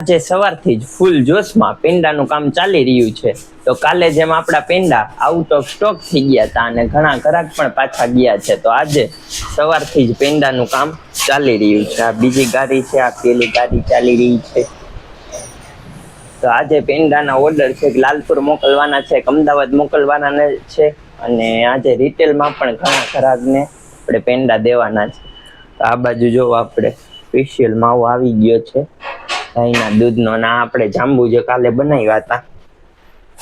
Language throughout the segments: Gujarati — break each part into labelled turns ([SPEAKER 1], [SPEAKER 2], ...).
[SPEAKER 1] આજે સવારથી જ ફૂલ જોશમાં પેંડાનું કામ ચાલી રહ્યું છે. તો કાલે જેમ આપણા પેંડા આઉટ ઓફ સ્ટોક થઈ ગયા હતા અને ઘણા ગ્રાહક પણ પાછા ગયા છે, તો આજે સવારથી જ પેંડાનું કામ ચાલી રહ્યું છે. આ બીજી ગાડી છે, આ પેલી ગાડી ચાલી રહી છે. તો આજે પેંડાના ઓર્ડર છે, લાલપુર મોકલવાના છે, અમદાવાદ મોકલવાના છે અને આજે રિટેલમાં પણ ઘણા ગ્રાહકને આપણે પેંડા દેવાના છે. તો આ બાજુ જો આપણે સ્પેશિયલ માવો આવી ગયો છે ગાયના દૂધનો. ના આપણે જાંબુ જે કાલે બનાવ્યા હતા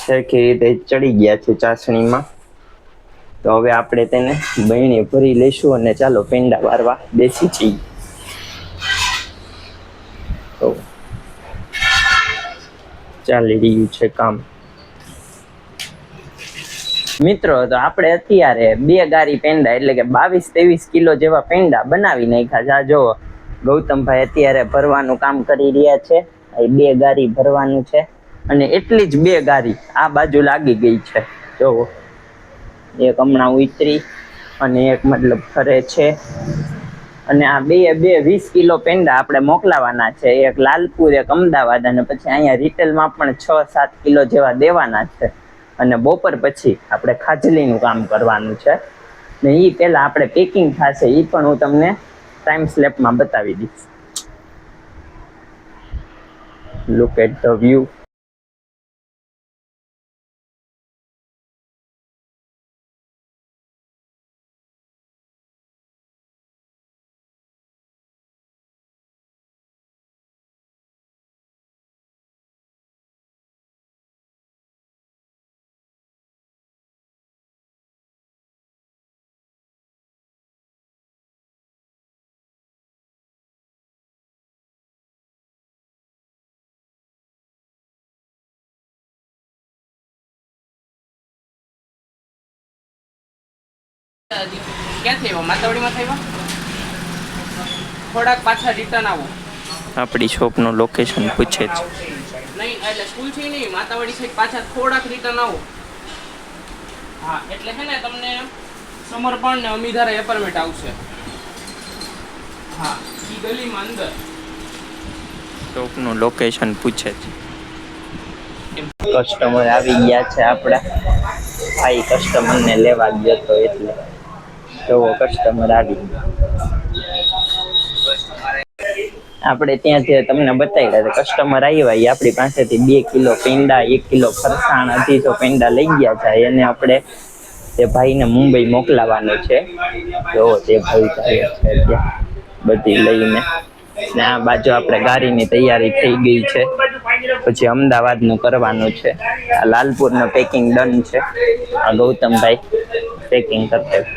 [SPEAKER 1] સરખી રીતે ચડી ગયા છે ચાસણીમાં. તો હવે આપણે તેને બરણી ભરી લઈશું અને ચાલો પેંડા વારવા બેસી જઈએ. તો ચાલી રહ્યું છે કામ. મિત્રો, તો આપણે અત્યારે 2 ગારી પેંડા એટલે કે 22-23 કિલો જેવા પેંડા બનાવી નાખ્યા છે. આ જો ગૌતમભાઈ અત્યારે ભરવાનું કામ કરી રહ્યા છે. 2 ગારી ભરવાનું છે અને એટલી જ 2 ગારી આ બાજુ લાગી ગઈ છે. જોવો, એક હમણાં ઉતરી અને એક મતલબ ફરે છે. અને આ 20 કિલો પેંડા આપણે મોકલાવાના છે. એક લાલપુર, એક અમદાવાદ અને પછી અહીંયા રિટેલમાં પણ 6-7 કિલો જેવા દેવાના છે. અને બપોર પછી આપણે ખાજલીનું કામ કરવાનું છે ને એ પહેલાં આપણે પેકિંગ થશે એ પણ હું તમને ટાઈમ સ્લેપમાં બતાવી દઈશ. Look at the view.
[SPEAKER 2] ક્યાં થયા? માતાવડીમાં થયા? થોડાક પાછા રિટર્ન આવો.
[SPEAKER 1] આપણી શોપનું લોકેશન પૂછે છે.
[SPEAKER 2] નહીં એટલે સ્કૂલ છે નહીં, માતાવડી સાઈડ પાછા થોડાક રિટર્ન આવો. હા, એટલે છે ને તમને સમર્પણ ને અમીધારા એપાર્ટમેન્ટ આવશે. હા, ઈ ગલીમાં અંદર
[SPEAKER 1] શોપનું લોકેશન પૂછે છે. કસ્ટમર આવી ગયા છે આપણા. ભાઈ કસ્ટમરને લેવા ગયો તો એટલે જોવો કસ્ટમર આવી ગયો. આપણે ત્યાંથી તમને બતાવ્યા કસ્ટમર આવ્યા એ આપણી પાસેથી 2 કિલો પેંડા, 1 કિલો ફરસાણ, 250 પેંડા લઈ ગયા છે. એને આપણે તે ભાઈને મુંબઈ મોકલાવાનું છે. જોવો તે ભાઈ જાય છે ત્યાં બધી લઈને. ને આ બાજુ આપણે ગાડીની તૈયારી થઈ ગઈ છે. પછી અમદાવાદનું કરવાનું છે. આ લાલપુરનું પેકિંગ ડન છે. આ ગૌतमભાઈ पैकिंग करते हैं.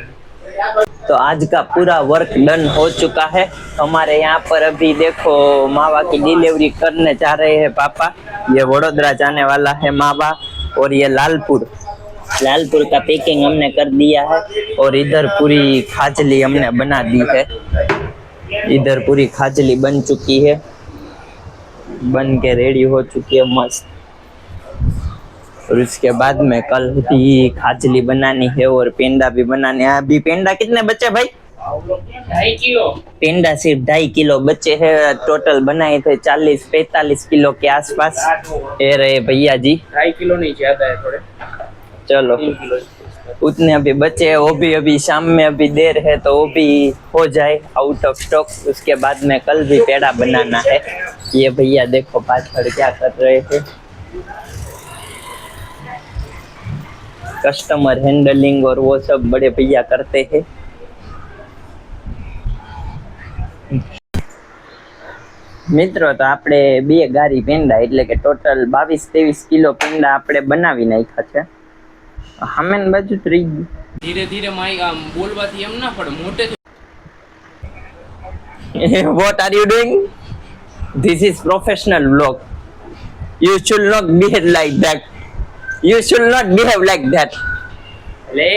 [SPEAKER 1] तो आज का पूरा वर्क डन हो चुका है. हमारे यहाँ पर अभी देखो मावा की डिलीवरी करने जा रहे हैं पापा. ये वडोदरा जाने वाला है मावा और ये लालपुर का पैकिंग हमने कर दिया है. और इधर पूरी खाजली हमने बना दी है. इधर पूरी खाजली बन चुकी है, बन के रेडी हो चुकी है मस्त. और उसके बाद में कल भी खाजली बनानी है और पेंडा भी बनाने हैं. अभी पेंडा कितने बचे भाई?
[SPEAKER 2] 2.5 किलो
[SPEAKER 1] पेंडा सिर्फ 2.5 किलो बचे हैं. टोटल बनाए थे 40-45 किलो के आसपास. ये रहे भैया जी.
[SPEAKER 2] 2.5 किलो नहीं, ज्यादा है थोड़े.
[SPEAKER 1] चलो
[SPEAKER 2] 3 किलो
[SPEAKER 1] उतने अभी बचे हैं. वो भी अभी शाम में अभी देर है तो वो भी हो जाए आउट ऑफ स्टॉक. उसके बाद में कल भी पेड़ा बनाना है. ये भैया देखो पाछड़ क्या कर रहे हैं. कस्टमर हैंडलिंग और वो सब बड़े भैया करते हैं. મિત્રો, તો આપણે 2 ગારી પેંડા એટલે કે ટોટલ 22-23 કિલો પેંડા આપણે બનાવી નાખ્યા છે. હામેન બાજુ જ રહી ગયું.
[SPEAKER 2] ધીરે ધીરે માઈ આમ બોલવાથી એમ ના પડે મોટે.
[SPEAKER 1] What are you doing? This is professional vlog. You should not behave like that. You should not behave like that.
[SPEAKER 2] લે